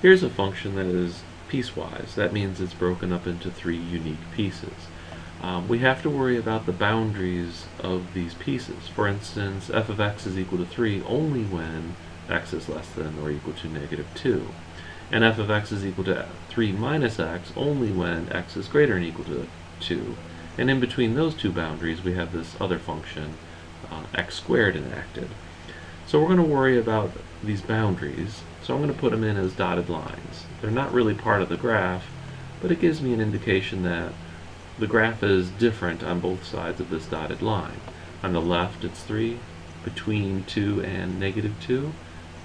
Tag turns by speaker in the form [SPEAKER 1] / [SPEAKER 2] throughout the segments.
[SPEAKER 1] Here's a function that is piecewise. That means it's broken up into 3 unique pieces. We have to worry about the boundaries of these pieces. For instance, f of x is equal to 3 only when x is less than or equal to negative 2. And f of x is equal to 3 minus x only when x is greater than or equal to 2. And in between those two boundaries, we have this other function, x squared, enacted. So we're going to worry about these boundaries. So I'm going to put them in as dotted lines. They're not really part of the graph, but it gives me an indication that the graph is different on both sides of this dotted line. On the left, it's 3. Between 2 and negative 2,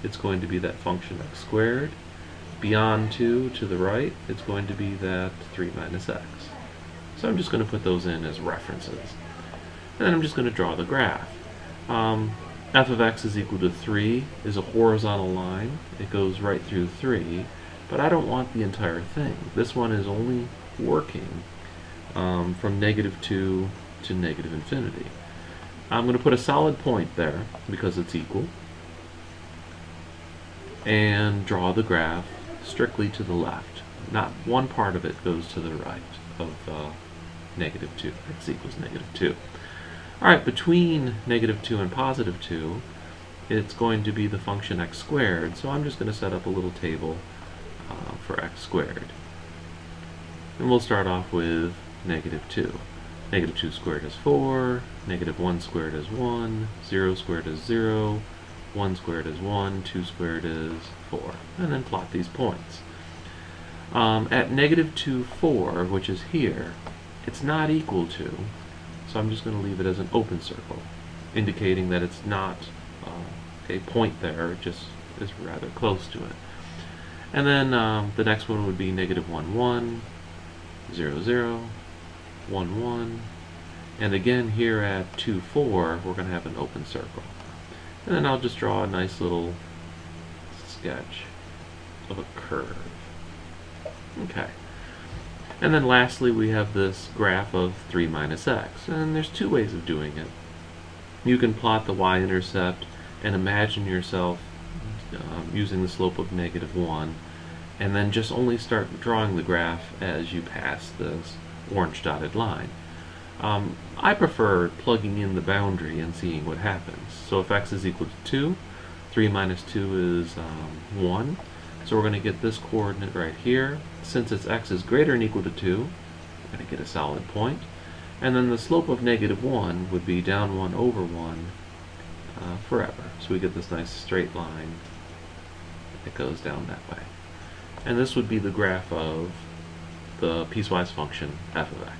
[SPEAKER 1] it's going to be that function x squared. Beyond 2 to the right, it's going to be that 3 minus x. So I'm just going to put those in as references. And then I'm just going to draw the graph. F of x is equal to 3 is a horizontal line. It goes right through 3, but I don't want the entire thing. This one is only working from negative 2 to negative infinity. I'm going to put a solid point there because it's equal and draw the graph strictly to the left. Not one part of it goes to the right of negative 2. X equals negative 2. Alright, between negative 2 and positive 2, it's going to be the function x squared, so I'm just going to set up a little table for x squared. And we'll start off with negative 2. Negative 2 squared is 4, negative 1 squared is 1, 0 squared is 0, 1 squared is 1, 2 squared is 4. And then plot these points. At negative 2, 4, which is here, it's not equal to, so I'm just going to leave it as an open circle, indicating that it's not a point there, it just is rather close to it. And then the next one would be negative 1, 1, 0, 0, 1, 1, and again here at 2, 4, we're going to have an open circle. And then I'll just draw a nice little sketch of a curve. Okay. And then lastly, we have this graph of 3 minus x. And there's two ways of doing it. You can plot the y-intercept and imagine yourself using the slope of negative 1, and then just only start drawing the graph as you pass this orange dotted line. I prefer plugging in the boundary and seeing what happens. So if x is equal to 2, 3 minus 2 is 1. So we're going to get this coordinate right here. Since its x is greater than or equal to 2, we're going to get a solid point. And then the slope of negative 1 would be down 1 over 1 forever. So we get this nice straight line that goes down that way. And this would be the graph of the piecewise function f of x.